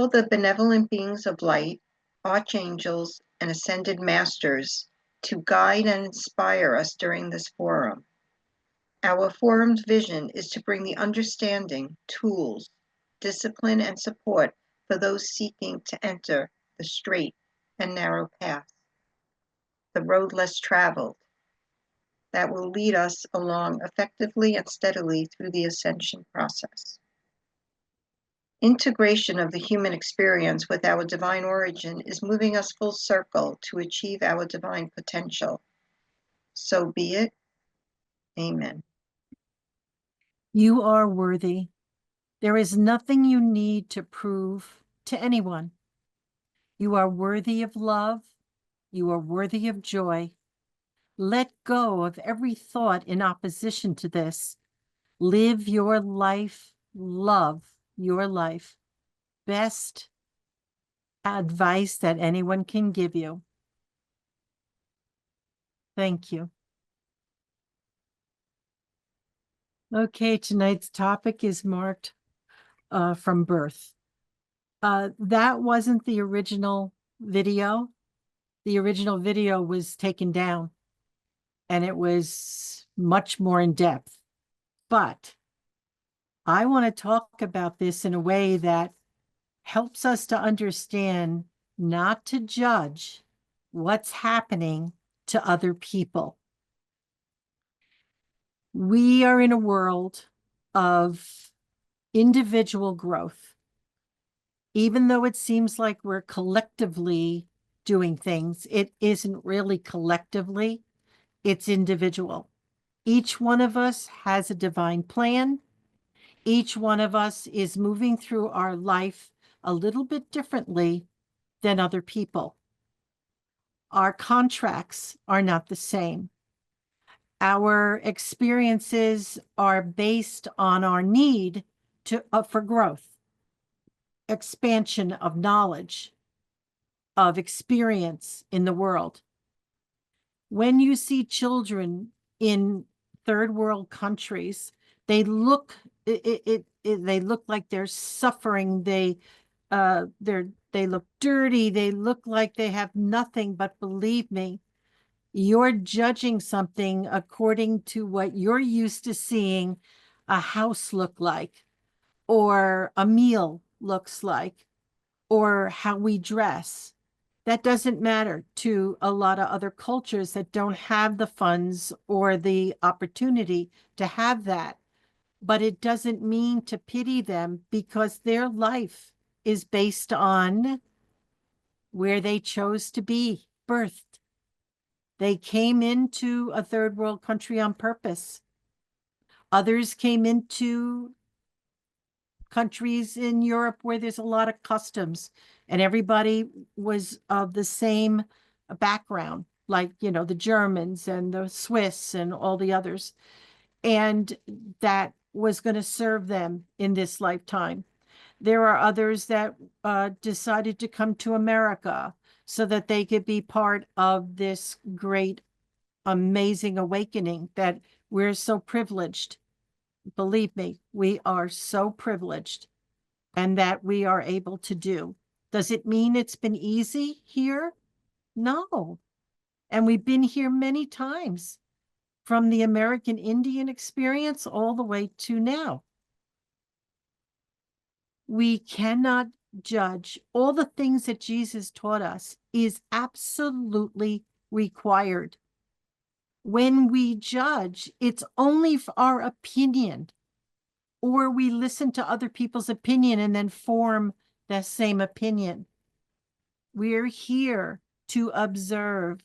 all the benevolent beings of light, archangels, and ascended masters to guide and inspire us during this forum. Our forum's vision is to bring the understanding, tools, discipline, and support for those seeking to enter the straight and narrow path, the road less traveled, that will lead us along effectively and steadily through the ascension process. Integration of the human experience with our divine origin is moving us full circle to achieve our divine potential. So be it. Amen. You are worthy. There is nothing you need to prove to anyone. You are worthy of love. You are worthy of joy. Let go of every thought in opposition to this. Live your life. Love your life. Best advice that anyone can give you. Thank you. Okay, tonight's topic is marked from birth. That wasn't the original video. The original video was taken down and it was much more in depth. But I want to talk about this in a way that helps us to understand not to judge what's happening to other people. We are in a world of individual growth. Even though it seems like we're collectively doing things, it isn't really collectively, it's individual. Each one of us has a divine plan. Each one of us is moving through our life a little bit differently than other people. Our contracts are not the same. Our experiences are based on our need for growth, expansion of knowledge, of experience in the world. When you see children in third world countries, they look they look like they're suffering. They look dirty. They look like they have nothing. But believe me, you're judging something according to what you're used to seeing a house look like, or a meal looks like, or how we dress. That doesn't matter to a lot of other cultures that don't have the funds or the opportunity to have that. But it doesn't mean to pity them, because their life is based on where they chose to be birthed. They came into a third world country on purpose. Others came into countries in Europe where there's a lot of customs and everybody was of the same background, like, the Germans and the Swiss and all the others. And that was going to serve them in this lifetime. There are others that decided to come to America so that they could be part of this great, amazing awakening that we're so privileged. Believe me, we are so privileged, and that we are able to do. Does it mean it's been easy here? No. And we've been here many times, from the American Indian experience all the way to now. We cannot judge. All the things that Jesus taught us is absolutely required. When we judge, it's only for our opinion, or we listen to other people's opinion and then form that same opinion. We're here to observe.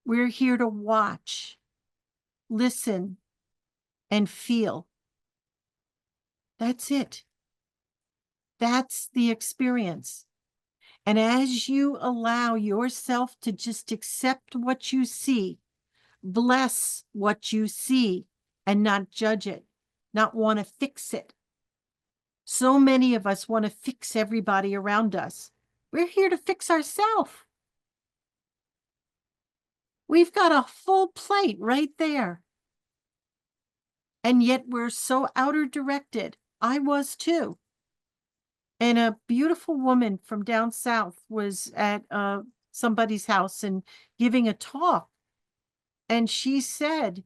We're here to watch, listen, and feel. That's it. That's the experience. And as you allow yourself to just accept what you see, bless what you see, and not judge it, not want to fix it. So many of us want to fix everybody around us. We're here to fix ourselves. We've got a full plate right there. And yet we're so outer directed. I was too. And a beautiful woman from down south was at somebody's house and giving a talk. And she said,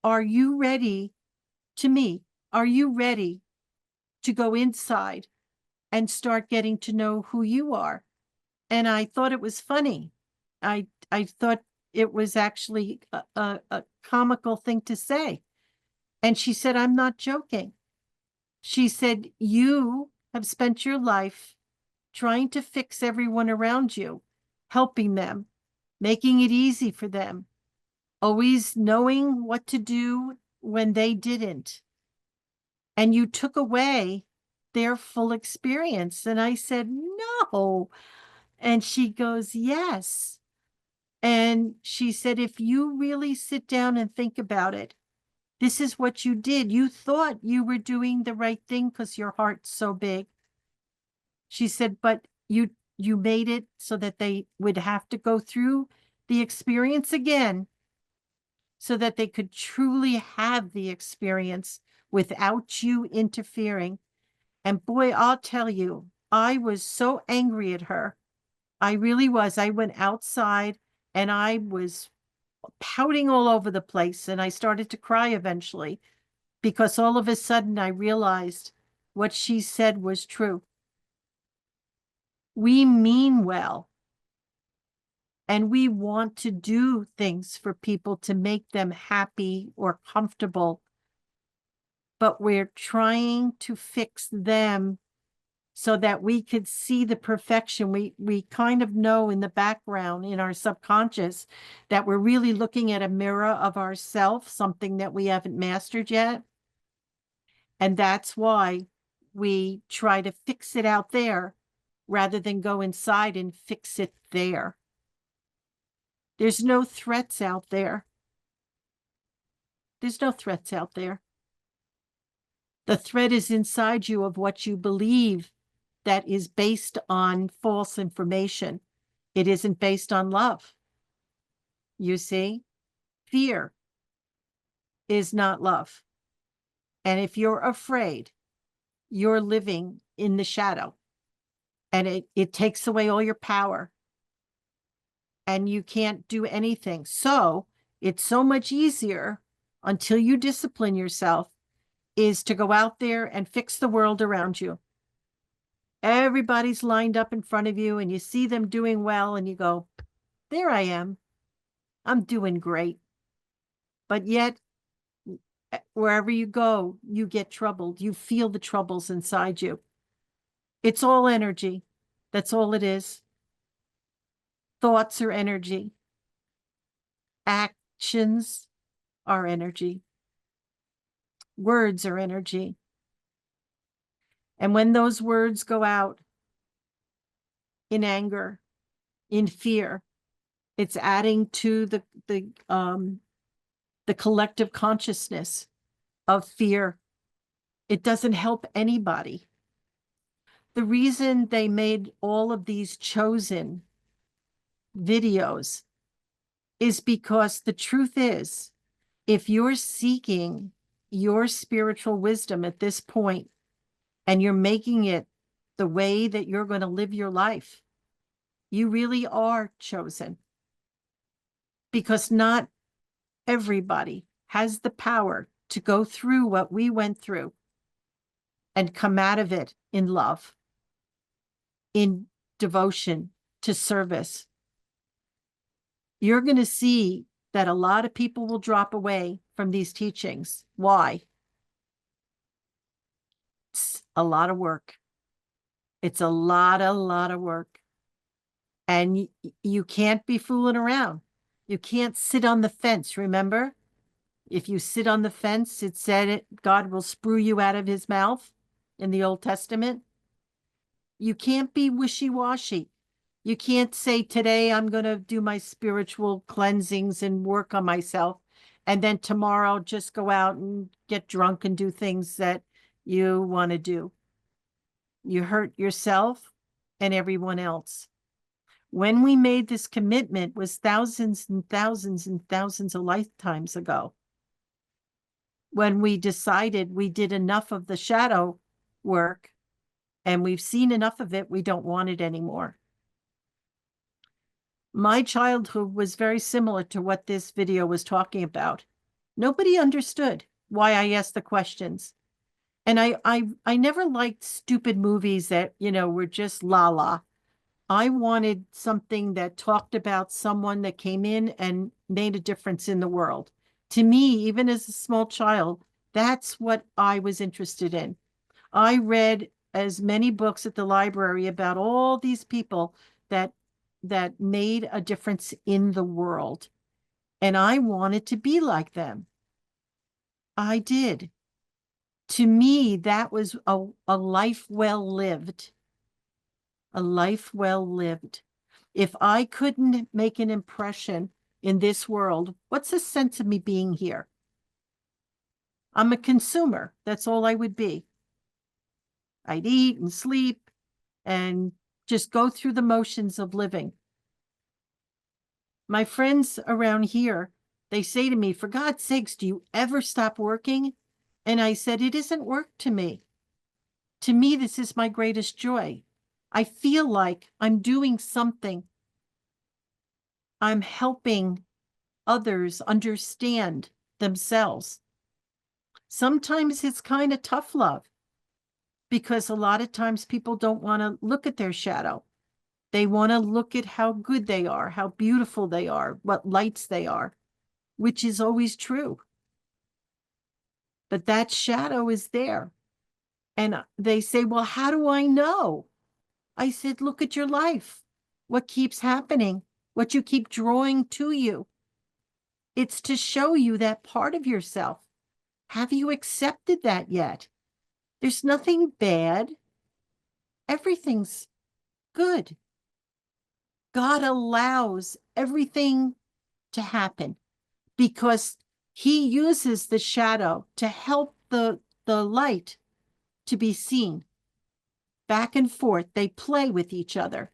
Are you ready to me? Are you ready to go inside and start getting to know who you are? And I thought it was funny. I thought it was actually a comical thing to say. And she said, I'm not joking. She said, you have spent your life trying to fix everyone around you, helping them, making it easy for them, always knowing what to do when they didn't. And you took away their full experience. And I said, no. And she goes, yes. And she said, if you really sit down and think about it, this is what you did. You thought you were doing the right thing because your heart's so big. She said, but you made it so that they would have to go through the experience again so that they could truly have the experience without you interfering. And boy, I'll tell you, I was so angry at her. I really was. I went outside and I was pouting all over the place and I started to cry eventually because all of a sudden I realized what she said was true. We mean well and we want to do things for people to make them happy or comfortable, but we're trying to fix them so that we could see the perfection. We kind of know in the background, in our subconscious, that we're really looking at a mirror of ourselves, something that we haven't mastered yet. And that's why we try to fix it out there rather than go inside and fix it there. There's no threats out there. There's no threats out there. The threat is inside you of what you believe that is based on false information. It isn't based on love. You see, fear is not love. And if you're afraid, you're living in the shadow and it takes away all your power and you can't do anything. So it's so much easier until you discipline yourself is to go out there and fix the world around you. Everybody's lined up in front of you and you see them doing well and you go, there I am. I'm doing great. But yet, wherever you go, you get troubled. You feel the troubles inside you. It's all energy. That's all it is. Thoughts are energy. Actions are energy. Words are energy. And when those words go out in anger, in fear, it's adding to the collective consciousness of fear. It doesn't help anybody. The reason they made all of these chosen videos is because the truth is, if you're seeking your spiritual wisdom at this point and you're making it the way that you're going to live your life, you really are chosen. Because not everybody has the power to go through what we went through and come out of it in love, in devotion to service. You're going to see that a lot of people will drop away from these teachings. Why? It's a lot of work. It's a lot of work. And you can't be fooling around. You can't sit on the fence, remember? If you sit on the fence, it said God will sprue you out of his mouth in the Old Testament. You can't be wishy-washy. You can't say, today I'm going to do my spiritual cleansings and work on myself, and then tomorrow just go out and get drunk and do things that you want to do. You hurt yourself and everyone else. When we made this commitment was thousands and thousands and thousands of lifetimes ago. when we decided we did enough of the shadow work and we've seen enough of it, we don't want it anymore. My childhood was very similar to what this video was talking about. Nobody understood why I asked the questions. And I never liked stupid movies that, were just la la. I wanted something that talked about someone that came in and made a difference in the world. To me, even as a small child, that's what I was interested in. I read as many books at the library about all these people that made a difference in the world. And I wanted to be like them. I did. To me, that was a life well lived. A life well lived. If I couldn't make an impression in this world, what's the sense of me being here? I'm a consumer. That's all I would be. I'd eat and sleep and just go through the motions of living. My friends around here, they say to me, for God's sakes, do you ever stop working? And I said, it isn't work to me. To me, this is my greatest joy. I feel like I'm doing something. I'm helping others understand themselves. Sometimes it's kind of tough love because a lot of times people don't want to look at their shadow. They want to look at how good they are, how beautiful they are, what lights they are, which is always true. But that shadow is there. And they say, well, how do I know? I said, look at your life. What keeps happening? What you keep drawing to you. It's to show you that part of yourself. Have you accepted that yet? There's nothing bad. Everything's good. God allows everything to happen because he uses the shadow to help the light to be seen. Back and forth, they play with each other.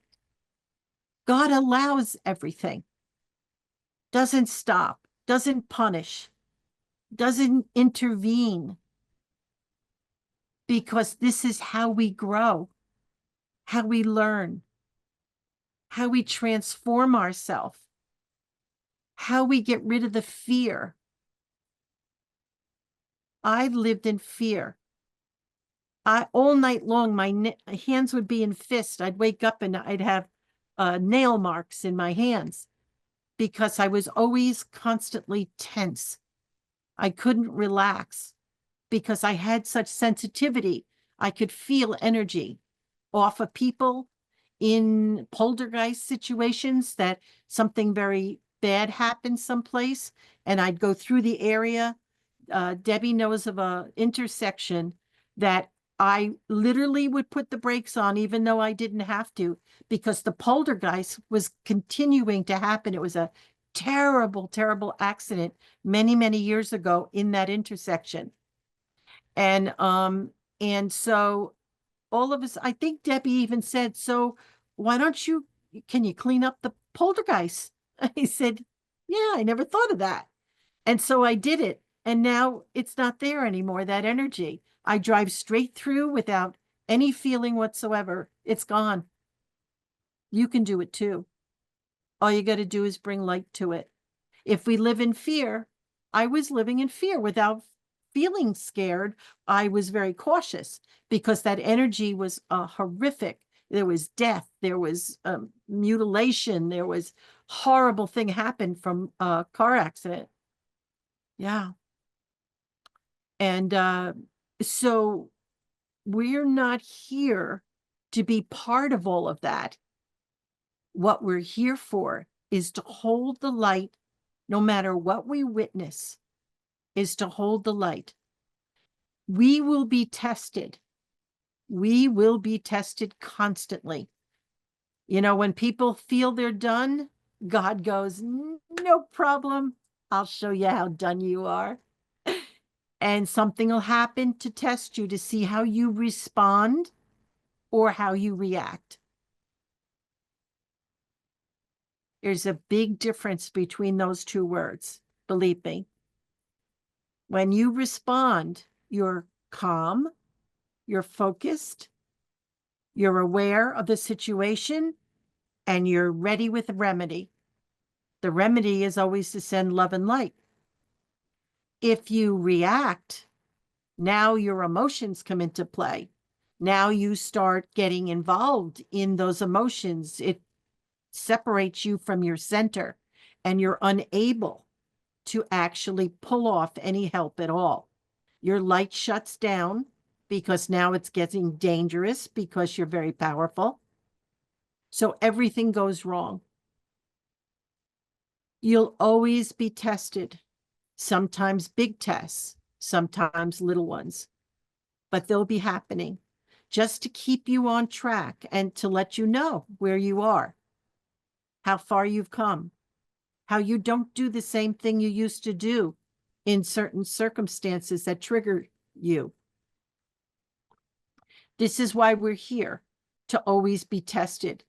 God allows everything. Doesn't stop, doesn't punish, doesn't intervene. Because this is how we grow, how we learn, how we transform ourselves, how we get rid of the fear. I lived in fear. All night long, my hands would be in fists. I'd wake up and I'd have nail marks in my hands because I was always constantly tense. I couldn't relax because I had such sensitivity. I could feel energy off of people in poltergeist situations, that something very bad happened someplace and I'd go through the area. Debbie knows of a intersection that I literally would put the brakes on even though I didn't have to, because the poltergeist was continuing to happen. It was a terrible, terrible accident many, many years ago in that intersection. And so all of us, I think Debbie even said, so why don't you, can you clean up the poltergeist? I said, yeah, I never thought of that. And so I did it. And now it's not there anymore, that energy. I drive straight through without any feeling whatsoever. It's gone. You can do it too. All you got to do is bring light to it. If we live in fear, I was living in fear without feeling scared. I was very cautious because that energy was horrific. There was death, there was mutilation, there was horrible thing happened from a car accident. Yeah. And so we're not here to be part of all of that. What we're here for is to hold the light, no matter what we witness, is to hold the light. We will be tested. We will be tested constantly. When people feel they're done, God goes, no problem. I'll show you how done you are. And something will happen to test you to see how you respond or how you react. There's a big difference between those two words, believe me. When you respond, you're calm, you're focused, you're aware of the situation, and you're ready with a remedy. The remedy is always to send love and light. If you react, now your emotions come into play. Now you start getting involved in those emotions. It separates you from your center, and you're unable to actually pull off any help at all. Your light shuts down because now it's getting dangerous because you're very powerful. So everything goes wrong. You'll always be tested, sometimes big tests, sometimes little ones, but they'll be happening just to keep you on track and to let you know where you are, how far you've come, how you don't do the same thing you used to do in certain circumstances that trigger you. This is why we're here, to always be tested.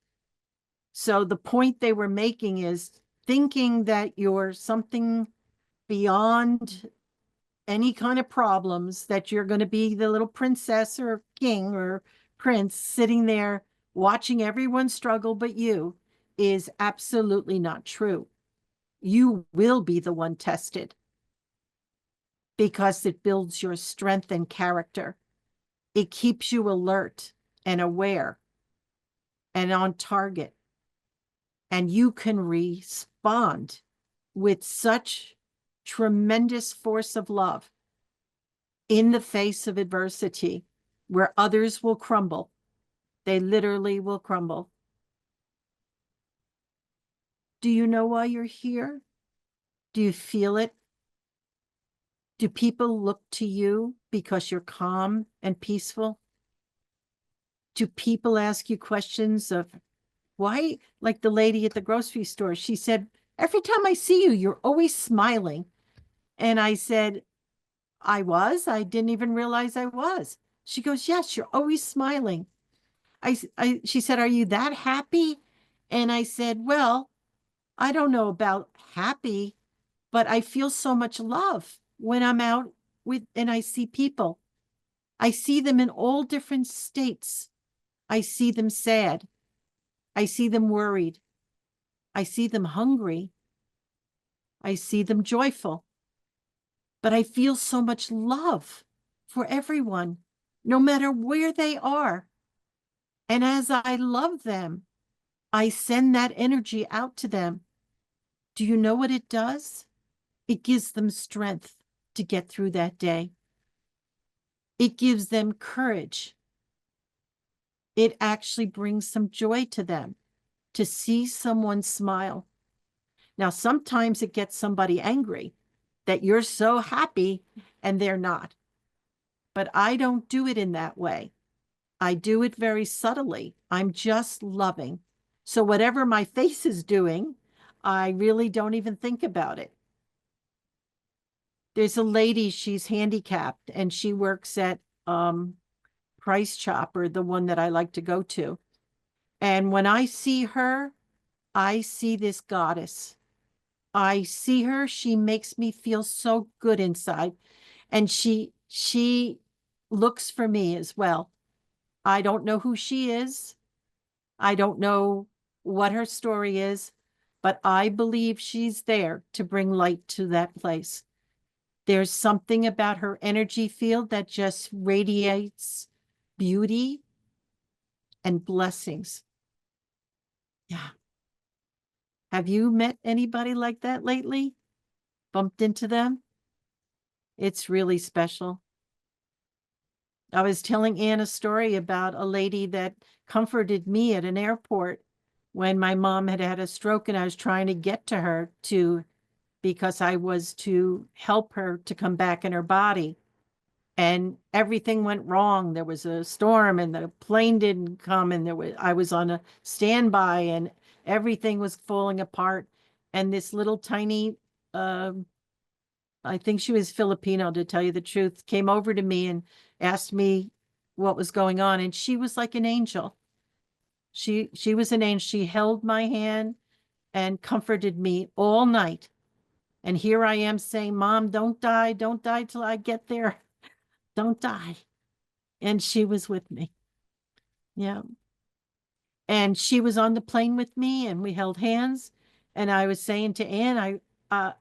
So the point they were making is thinking that you're something beyond any kind of problems, that you're going to be the little princess or king or prince sitting there watching everyone struggle but you, is absolutely not true. You will be the one tested because it builds your strength and character. It keeps you alert and aware and on target. And you can respond with such tremendous force of love in the face of adversity, where others will crumble. They literally will crumble. Do you know why you're here? Do you feel it? Do people look to you because you're calm and peaceful? Do people ask you questions of why? Like the lady at the grocery store, she said, every time I see you, you're always smiling. And I said, I didn't even realize I was. She goes, yes, you're always smiling. She said, are you that happy? And I said, well, I don't know about happy, but I feel so much love when I'm out with, and I see people. I see them in all different states. I see them sad. I see them worried. I see them hungry. I see them joyful. But I feel so much love for everyone, no matter where they are. And as I love them, I send that energy out to them. Do you know what it does? It gives them strength to get through that day. It gives them courage. It actually brings some joy to them to see someone smile. Now, sometimes it gets somebody angry that you're so happy and they're not. But I don't do it in that way. I do it very subtly. I'm just loving. So whatever my face is doing, I really don't even think about it. There's a lady, she's handicapped, and she works at Price Chopper, the one that I like to go to. And when I see her, I see this goddess. I see her, she makes me feel so good inside. And she looks for me as well. I don't know who she is. I don't know what her story is, but I believe she's there to bring light to that place. There's something about her energy field that just radiates beauty and blessings. Yeah. Have you met anybody like that lately? Bumped into them? It's really special. I was telling Anne a story about a lady that comforted me at an airport when my mom had had a stroke and I was trying to get to her because I was to help her to come back in her body. And everything went wrong. There was a storm and the plane didn't come, and I was on a standby and everything was falling apart. And this little tiny, I think she was Filipino, to tell you the truth, came over to me and asked me what was going on. And she was like an angel. She was an angel. She held my hand and comforted me all night. And here I am saying, Mom, don't die till I get there. Don't die. And she was with me. Yeah. And she was on the plane with me and we held hands. And I was saying to Anne,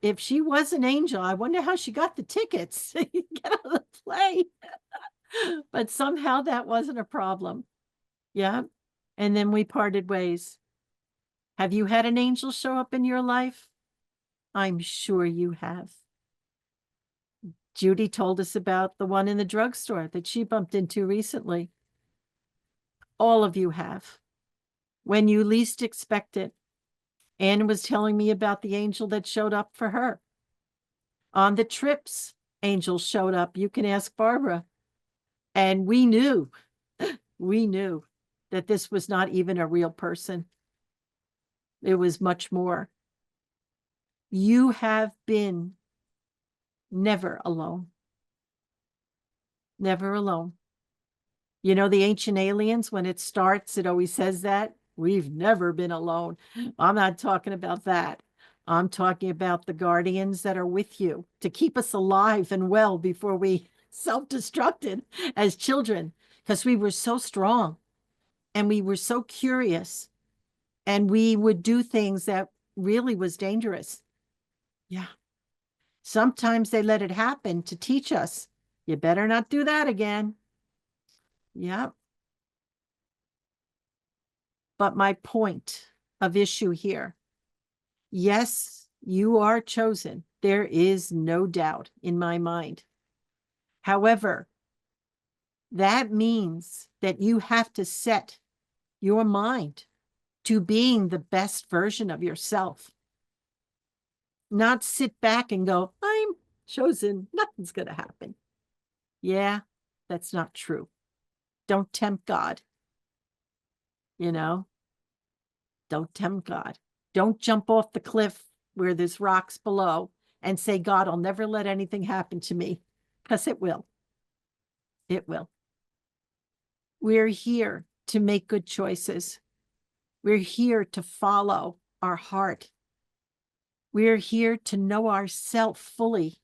if she was an angel, I wonder how she got the tickets to get on the plane. But somehow that wasn't a problem. Yeah. And then we parted ways. Have you had an angel show up in your life? I'm sure you have. Judy told us about the one in the drugstore that she bumped into recently. All of you have. When you least expect it. Anne was telling me about the angel that showed up for her. On the trips, angels showed up. You can ask Barbara. And we knew that this was not even a real person. It was much more. You have been never alone. Never alone. You know, the Ancient Aliens, when it starts, it always says that. We've never been alone. I'm not talking about that. I'm talking about the guardians that are with you to keep us alive and well before we self-destructed as children, because we were so strong and we were so curious and we would do things that really was dangerous. Yeah. Sometimes they let it happen to teach us. You better not do that again. Yeah. But my point of issue here, yes, you are chosen. There is no doubt in my mind. However, that means that you have to set your mind to being the best version of yourself. Not sit back and go, I'm chosen. Nothing's going to happen. Yeah, that's not true. Don't tempt God. You know, don't tempt God. Don't jump off the cliff where there's rocks below and say, God, I'll never let anything happen to me, because it will. It will. We're here to make good choices. We're here to follow our heart. We're here to know ourselves fully.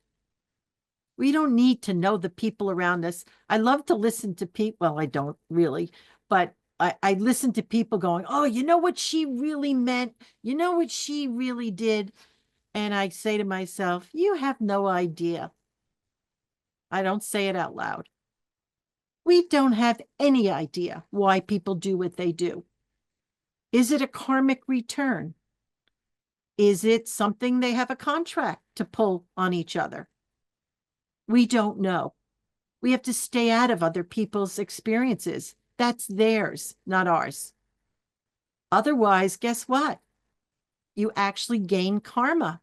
We don't need to know the people around us. I love to listen to people. Well, I don't really, but I listen to people going, oh, you know what she really meant? You know what she really did? And I say to myself, you have no idea. I don't say it out loud. We don't have any idea why people do what they do. Is it a karmic return? Is it something they have a contract to pull on each other? We don't know. We have to stay out of other people's experiences. That's theirs, not ours. Otherwise, guess what? You actually gain karma.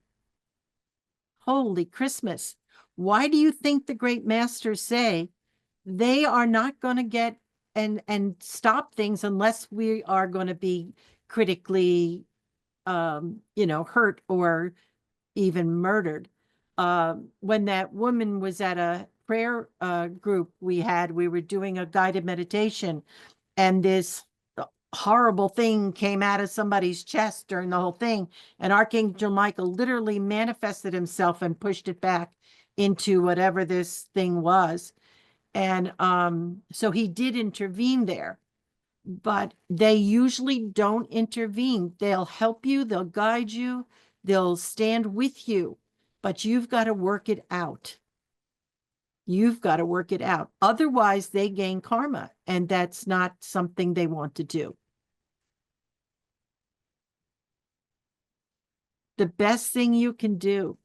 Holy Christmas. Why do you think the great masters say they are not going to get and stop things unless we are going to be critically hurt or even murdered? When that woman was at a prayer group we were doing a guided meditation, and this horrible thing came out of somebody's chest during the whole thing, and Archangel Michael literally manifested himself and pushed it back into whatever this thing was. And so he did intervene there, but they usually don't intervene. They'll help you, they'll guide you, they'll stand with you, but you've got to work it out. You've got to work it out. Otherwise, they gain karma, and that's not something they want to do. The best thing you can do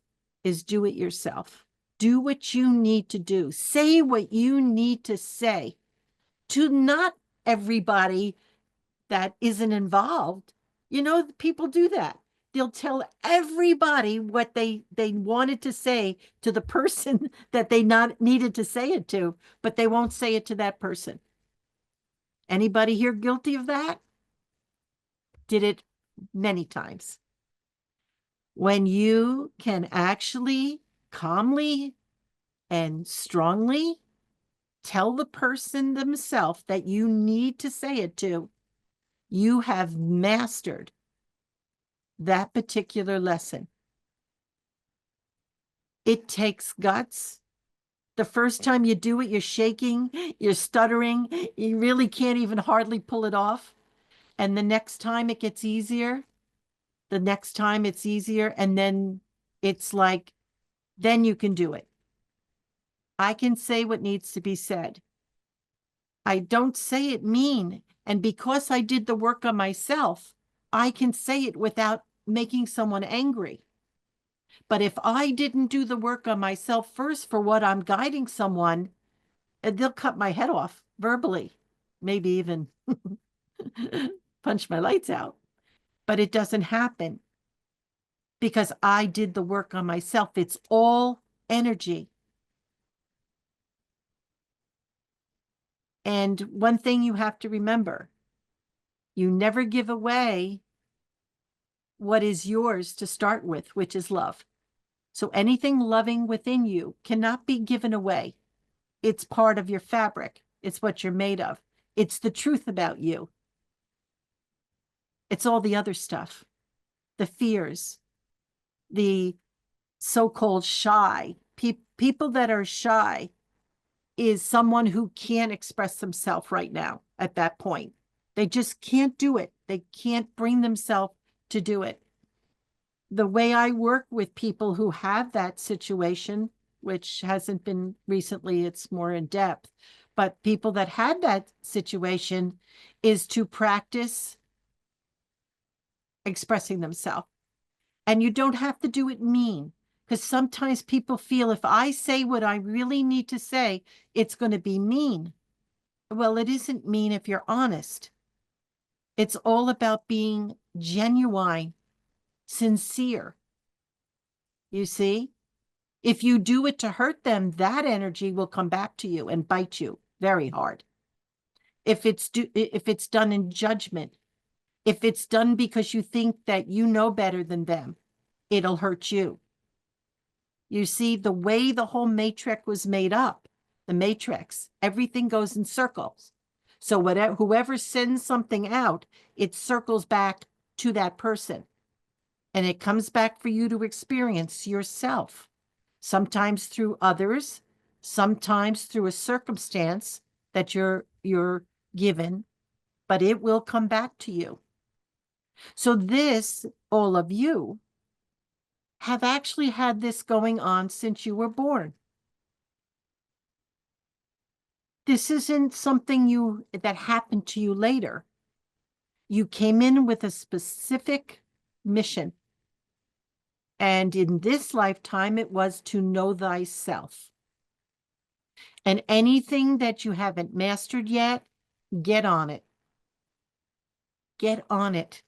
is do it yourself. Do what you need to do. Say what you need to say to not everybody that isn't involved. You know, people do that. They'll tell everybody what they wanted to say to the person that they not needed to say it to, but they won't say it to that person. Anybody here guilty of that? Did it many times. When you can actually calmly and strongly tell the person themselves that you need to say it to, you have mastered that particular lesson. It takes guts. The first time you do it, you're shaking, you're stuttering, you really can't even hardly pull it off. And the next time it gets easier, the next time it's easier, and then it's like, then you can do it. I can say what needs to be said. I don't say it mean. And because I did the work on myself, I can say it without making someone angry. But if I didn't do the work on myself first for what I'm guiding someone, they'll cut my head off verbally, maybe even punch my lights out. But it doesn't happen because I did the work on myself. It's all energy. And one thing you have to remember, you never give away what is yours to start with, which is love. So anything loving within you cannot be given away. It's part of your fabric. It's what you're made of. It's the truth about you. It's all the other stuff, the fears, the so-called shy. People that are shy is someone who can't express themselves right now at that point. They just can't do it. They can't bring themselves to do it. The way I work with people who have that situation, which hasn't been recently, it's more in depth, but people that had that situation is to practice expressing themselves. And you don't have to do it mean, because sometimes people feel if I say what I really need to say, it's going to be mean. Well, it isn't mean if you're honest. It's all about being genuine, sincere. You see? If you do it to hurt them, that energy will come back to you and bite you very hard. If it's done in judgment, if it's done because you think that you know better than them, it'll hurt you. You see, the way the whole matrix was made up, the matrix, everything goes in circles. So whoever sends something out, it circles back to that person. And it comes back for you to experience yourself. Sometimes through others, sometimes through a circumstance that you're given, but it will come back to you. So this, all of you, have actually had this going on since you were born. This isn't something that happened to you later. You came in with a specific mission. And in this lifetime, it was to know thyself. And anything that you haven't mastered yet, get on it. Get on it.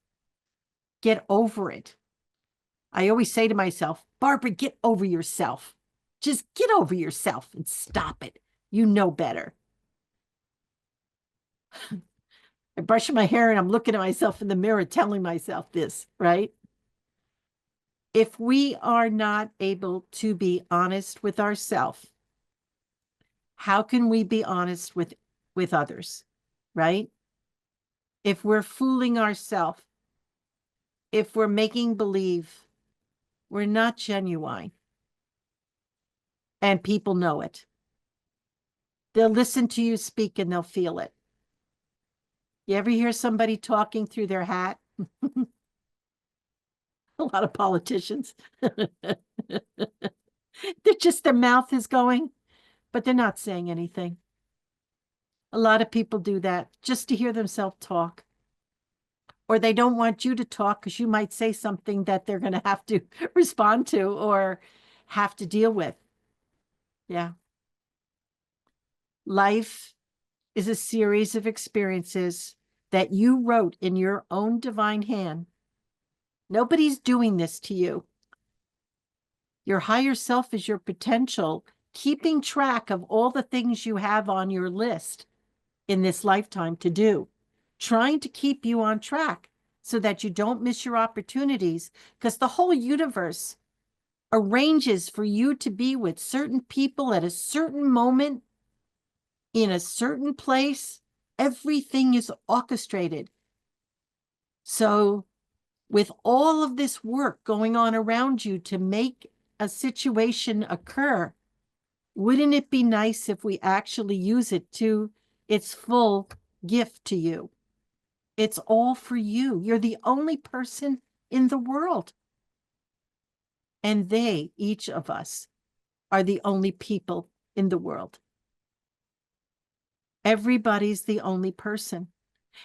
Get over it. I always say to myself, Barbara, get over yourself. Just get over yourself and stop it. You know better. I brush my hair and I'm looking at myself in the mirror, telling myself this, right? If we are not able to be honest with ourselves, how can we be honest with others, right? If we're fooling ourselves, if we're making believe, we're not genuine. And people know it. They'll listen to you speak and they'll feel it. You ever hear somebody talking through their hat? A lot of politicians. Their mouth is going, but they're not saying anything. A lot of people do that just to hear themselves talk. Or they don't want you to talk because you might say something that they're going to have to respond to or have to deal with. Yeah. Life is a series of experiences that you wrote in your own divine hand. Nobody's doing this to you. Your higher self is your potential, keeping track of all the things you have on your list in this lifetime to do, trying to keep you on track so that you don't miss your opportunities, because the whole universe arranges for you to be with certain people at a certain moment in a certain place. Everything is orchestrated. So with all of this work going on around you to make a situation occur, wouldn't it be nice if we actually use it to its full gift to you? It's all for you. You're the only person in the world. And they, each of us, are the only people in the world. Everybody's the only person.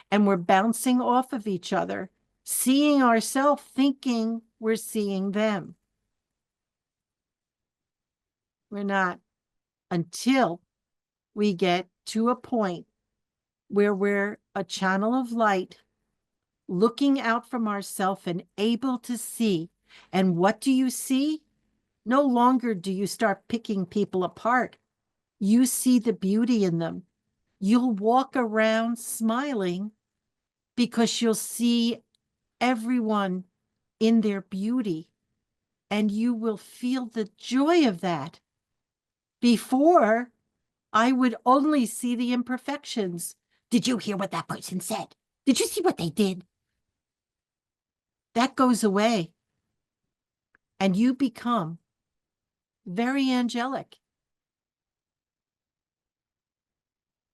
And we're bouncing off of each other, seeing ourselves, thinking we're seeing them. We're not, until we get to a point where we're a channel of light, looking out from ourselves and able to see. And what do you see? No longer do you start picking people apart. You see the beauty in them. You'll walk around smiling because you'll see everyone in their beauty, and you will feel the joy of that. Before, I would only see the imperfections. Did you hear what that person said? Did you see what they did? That goes away, and you become very angelic.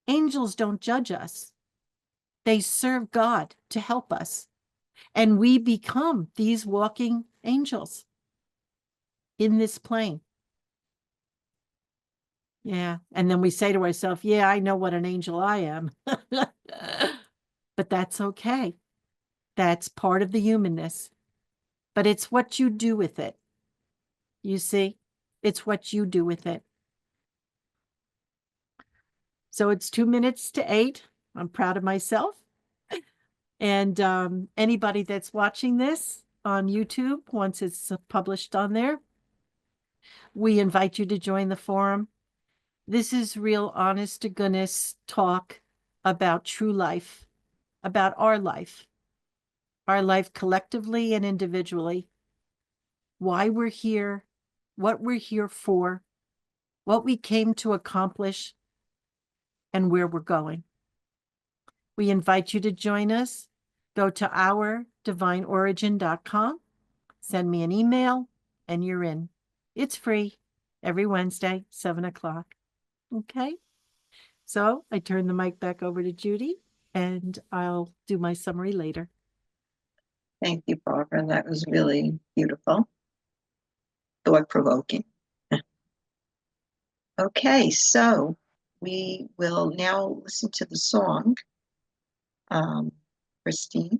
Angels don't judge us. They serve God to help us. And we become these walking angels in this plane. Yeah. And then we say to ourselves, yeah, I know what an angel I am. But that's okay. That's part of the humanness. But it's what you do with it. You see, it's what you do with it. So it's 2:08. I'm proud of myself. And anybody that's watching this on YouTube, once it's published on there, we invite you to join the forum. This is real honest to goodness talk about true life, about our life collectively and individually, why we're here, what we're here for, what we came to accomplish, and where we're going. We invite you to join us. Go to ourdivineorigin.com, send me an email, and you're in. It's free every Wednesday, 7:00. Okay? So I turn the mic back over to Judy, and I'll do my summary later. Thank you, Barbara. That was really beautiful. Thought-provoking. Okay, so we will now listen to the song. Christine.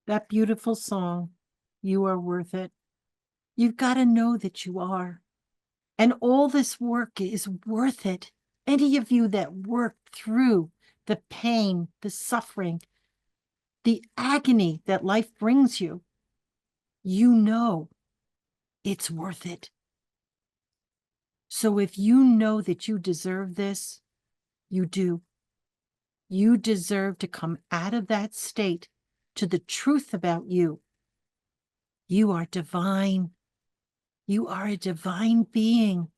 That beautiful song, You Are Worth It. You've got to know that you are. And all this work is worth it. Any of you that work through the pain, the suffering, the agony that life brings you, you know it's worth it. So if you know that you deserve this, you do. You deserve to come out of that state to the truth about you. You are divine. You are a divine being.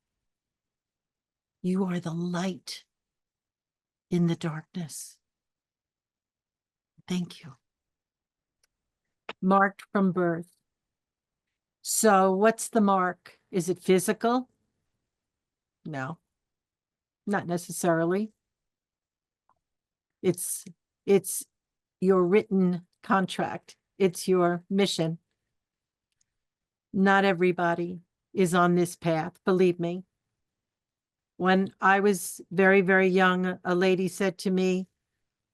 You are the light in the darkness. Thank you. Marked from birth. So what's the mark? Is it physical? No, not necessarily. It's your written contract. It's your mission. Not everybody is on this path, believe me. When I was very, very young, a lady said to me,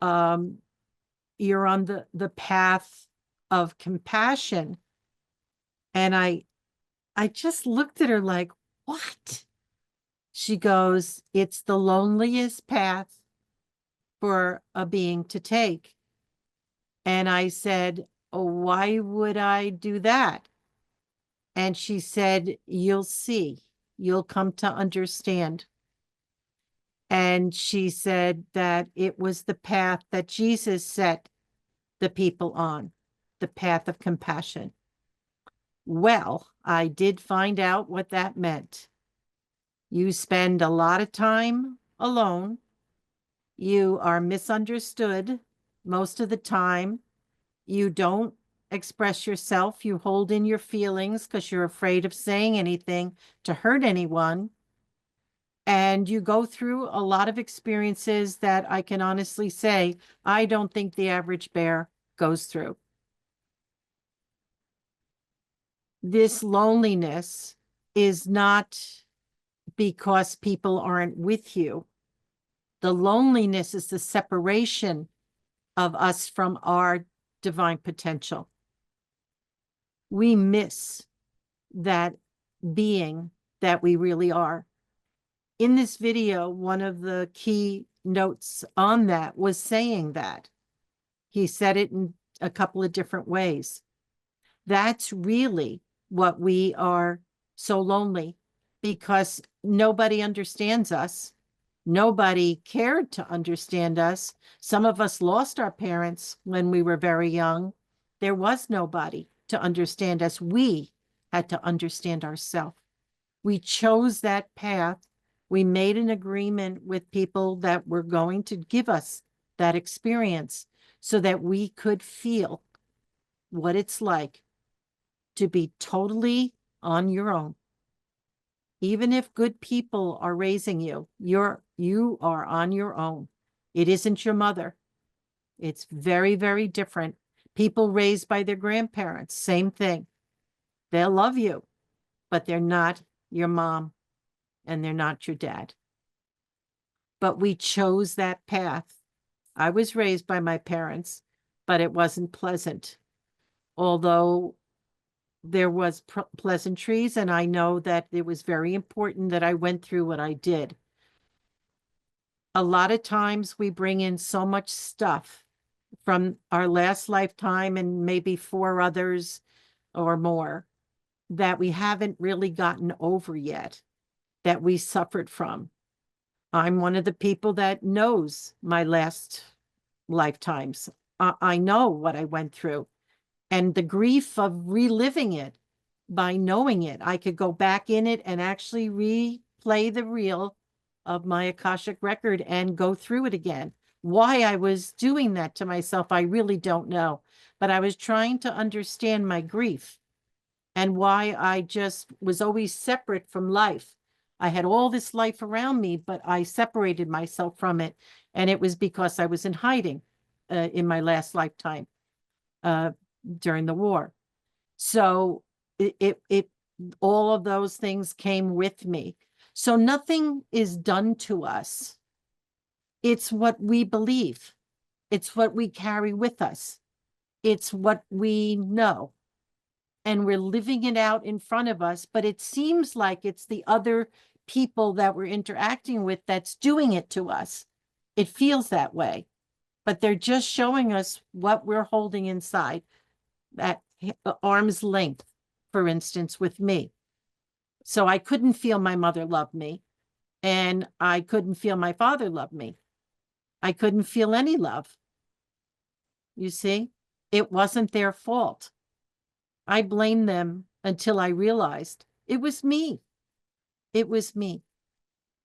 you're on the path of compassion. And I just looked at her like, what? She goes, it's the loneliest path for a being to take. And I said, oh, why would I do that? And she said, you'll see, you'll come to understand. And she said that it was the path that Jesus set the people on, the path of compassion. Well, I did find out what that meant. You spend a lot of time alone. You are misunderstood most of the time. You don't express yourself. You hold in your feelings because you're afraid of saying anything to hurt anyone. And you go through a lot of experiences that I can honestly say I don't think the average bear goes through. This loneliness is not because people aren't with you. The loneliness is the separation of us from our divine potential. We miss that being that we really are. In this video, one of the key notes on that was saying that. He said it in a couple of different ways. That's really what we are so lonely, because nobody understands us. Nobody cared to understand us. Some of us lost our parents when we were very young. There was nobody to understand us. We had to understand ourselves. We chose that path. We made an agreement with people that were going to give us that experience so that we could feel what it's like to be totally on your own. Even if good people are raising you, you are on your own. It isn't your mother. It's very, very different. People raised by their grandparents, same thing. They'll love you, but they're not your mom and they're not your dad. But we chose that path. I was raised by my parents, but it wasn't pleasant. Although there was pleasantries, and I know that it was very important that I went through what I did. A lot of times we bring in so much stuff from our last lifetime and maybe 4 others or more that we haven't really gotten over yet, that we suffered from. I'm one of the people that knows my last lifetimes. I know what I went through. And the grief of reliving it by knowing it, I could go back in it and actually replay the reel of my Akashic record and go through it again. Why I was doing that to myself, I really don't know. But I was trying to understand my grief and why I just was always separate from life. I had all this life around me, but I separated myself from it. And it was because I was in hiding in my last lifetime. During the war. So it all of those things came with me. So nothing is done to us. It's what we believe. It's what we carry with us. It's what we know. And we're living it out in front of us, but it seems like it's the other people that we're interacting with that's doing it to us. It feels that way, but they're just showing us what we're holding inside. At arm's length, for instance, with me. So I couldn't feel my mother loved me, and I couldn't feel my father loved me. I couldn't feel any love. You see, it wasn't their fault. I blamed them until I realized it was me. It was me.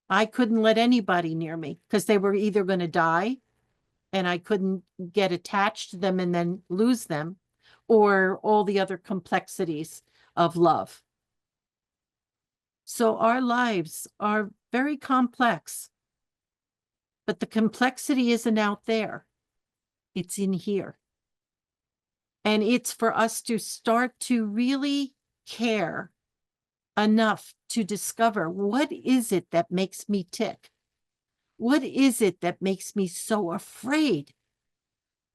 I couldn't let anybody near me because they were either going to die and I couldn't get attached to them and then lose them, or all the other complexities of love. So our lives are very complex, but the complexity isn't out there. It's in here. And it's for us to start to really care enough to discover, what is it that makes me tick? What is it that makes me so afraid?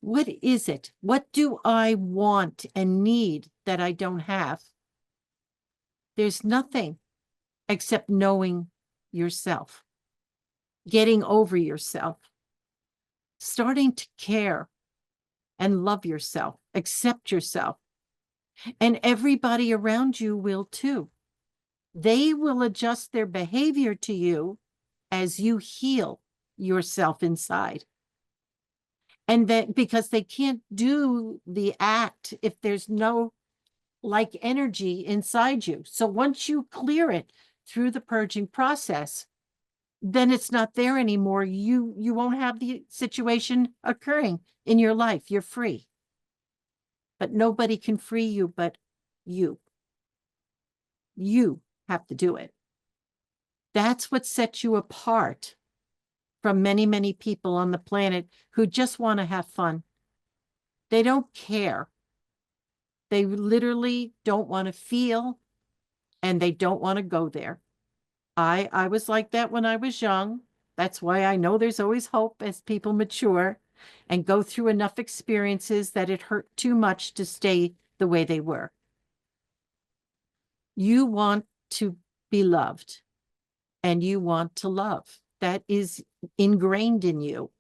What is it? What do I want and need that I don't have? There's nothing except knowing yourself, getting over yourself, starting to care and love yourself, accept yourself. And everybody around you will too. They will adjust their behavior to you as you heal yourself inside. And that because they can't do the act if there's no like energy inside you. So once you clear it through the purging process, then it's not there anymore. You won't have the situation occurring in your life. You're free. but nobody can free you but you. You have to do it. That's what sets you apart from many, many people on the planet who just want to have fun. They don't care. They literally don't want to feel, and they don't want to go there. I was like that when I was young. That's why I know there's always hope as people mature and go through enough experiences that it hurt too much to stay the way they were. You want to be loved, and you want to love. That is ingrained in you.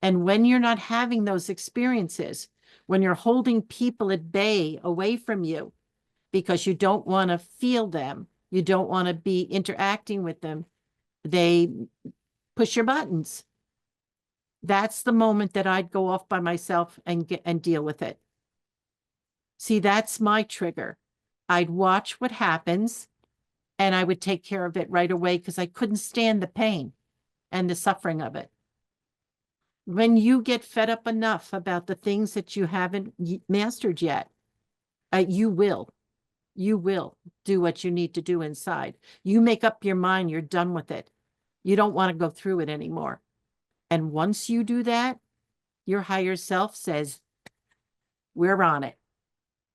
And when you're not having those experiences, when you're holding people at bay away from you because you don't want to feel them, you don't want to be interacting with them, they push your buttons. That's the moment that I'd go off by myself and deal with it. See, that's my trigger. I'd watch what happens and I would take care of it right away because I couldn't stand the pain and the suffering of it. When you get fed up enough about the things that you haven't mastered yet, you will do what you need to do inside. You make up your mind, you're done with it. You don't want to go through it anymore. And once you do that, your higher self says, we're on it.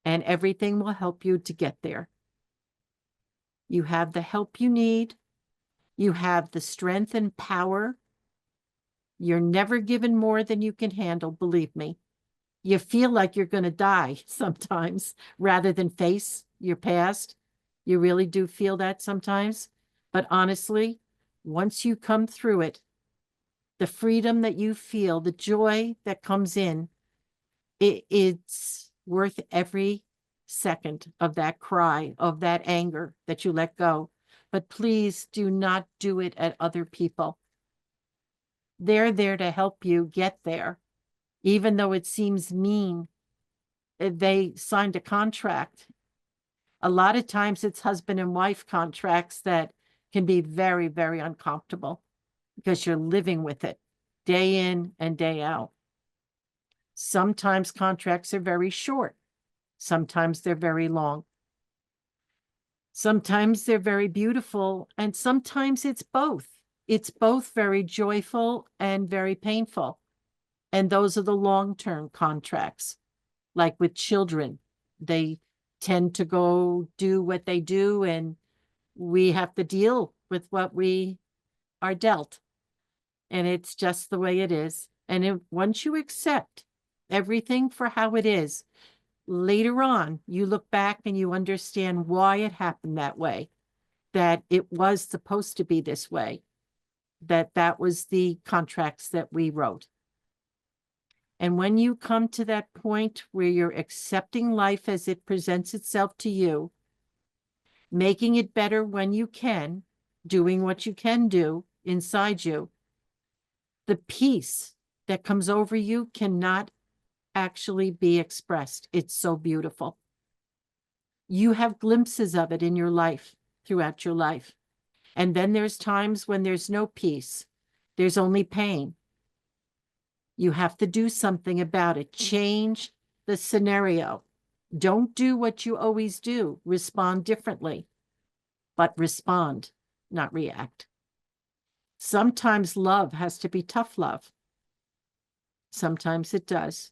And everything will help you to get there. You have the help you need. You have the strength and power. You're never given more than you can handle, believe me. You feel like you're going to die sometimes rather than face your past. You really do feel that sometimes. But honestly, once you come through it, the freedom that you feel, the joy that comes in, it's worth every second of that cry, of that anger that you let go. But please do not do it at other people. They're there to help you get there. Even though it seems mean, they signed a contract. A lot of times it's husband and wife contracts that can be very, very uncomfortable because you're living with it day in and day out. Sometimes contracts are very short. Sometimes they're very long. Sometimes they're very beautiful, and sometimes it's both. It's both very joyful and very painful. And those are the long-term contracts. Like with children, they tend to go do what they do, and we have to deal with what we are dealt. And it's just the way it is. And once you accept everything for how it is, later on, you look back and you understand why it happened that way, that it was supposed to be this way, that was the contracts that we wrote. And when you come to that point where you're accepting life as it presents itself to you, making it better when you can, doing what you can do inside you, the peace that comes over you cannot actually be expressed. It's so beautiful. You have glimpses of it in your life, throughout your life. And then there's times when there's no peace. There's only pain. You have to do something about it. Change the scenario. Don't do what you always do. Respond differently. But respond, not react. Sometimes love has to be tough love. Sometimes it does.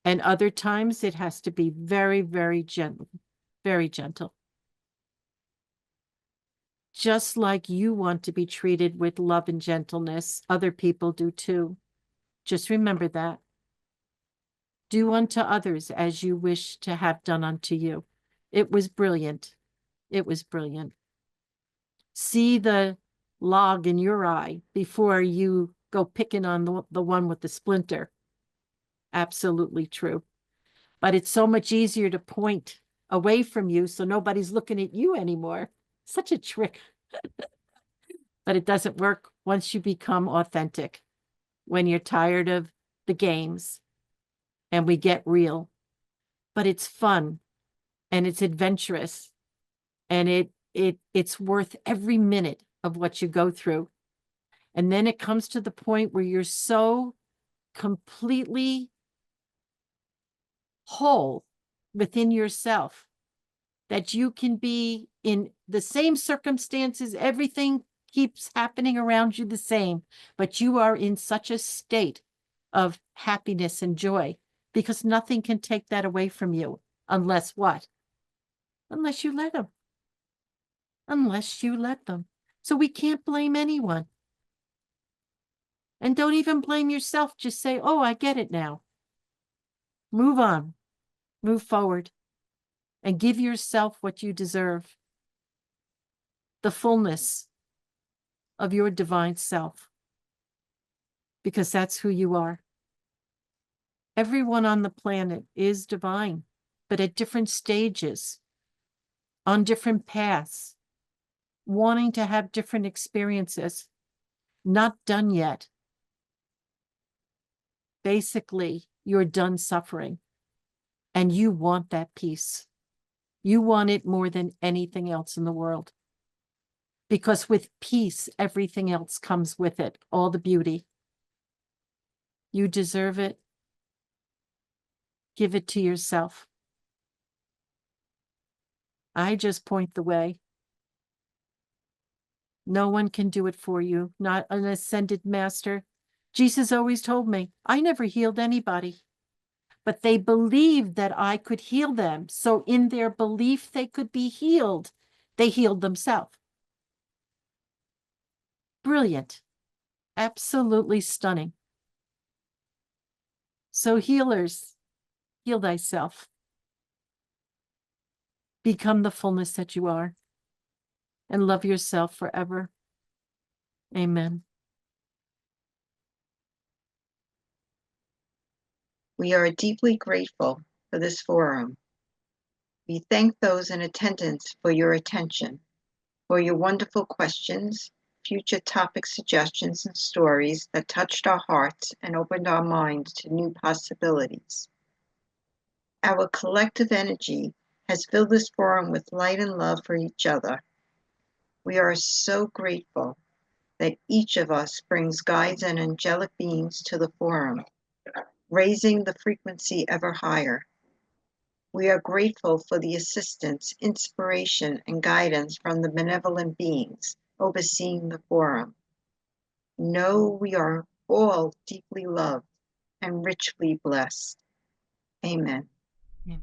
And other times it has to be very, very gentle, very gentle. Just like you want to be treated with love and gentleness, other people do too. Just remember that. Do unto others as you wish to have done unto you. It was brilliant. It was brilliant. See the log in your eye before you go picking on the one with the splinter. Absolutely true. But it's so much easier to point away from you so nobody's looking at you anymore. Such a trick. But it doesn't work once you become authentic. When you're tired of the games and we get real. But it's fun and it's adventurous and it's worth every minute of what you go through. And then it comes to the point where you're so completely whole within yourself, that you can be in the same circumstances, everything keeps happening around you the same, but you are in such a state of happiness and joy, because nothing can take that away from you unless what? Unless you let them. Unless you let them. So we can't blame anyone. And don't even blame yourself. Just say, oh, I get it now. Move on. Move forward. And give yourself what you deserve. The fullness of your divine self. Because that's who you are. Everyone on the planet is divine, but at different stages, on different paths, wanting to have different experiences, not done yet. Basically, you're done suffering, and you want that peace. You want it more than anything else in the world. Because with peace, everything else comes with it, all the beauty. You deserve it. Give it to yourself. I just point the way. No one can do it for you, not an ascended master. Jesus always told me, I never healed anybody, but they believed that I could heal them. So in their belief they could be healed, they healed themselves. Brilliant. Absolutely stunning. So healers, heal thyself. Become the fullness that you are, and love yourself forever. Amen. We are deeply grateful for this forum. We thank those in attendance for your attention, for your wonderful questions, future topic suggestions, and stories that touched our hearts and opened our minds to new possibilities. Our collective energy has filled this forum with light and love for each other. We are so grateful that each of us brings guides and angelic beings to the forum, raising the frequency ever higher. We are grateful for the assistance, inspiration, and guidance from the benevolent beings overseeing the forum. Know we are all deeply loved and richly blessed. Amen. Yeah.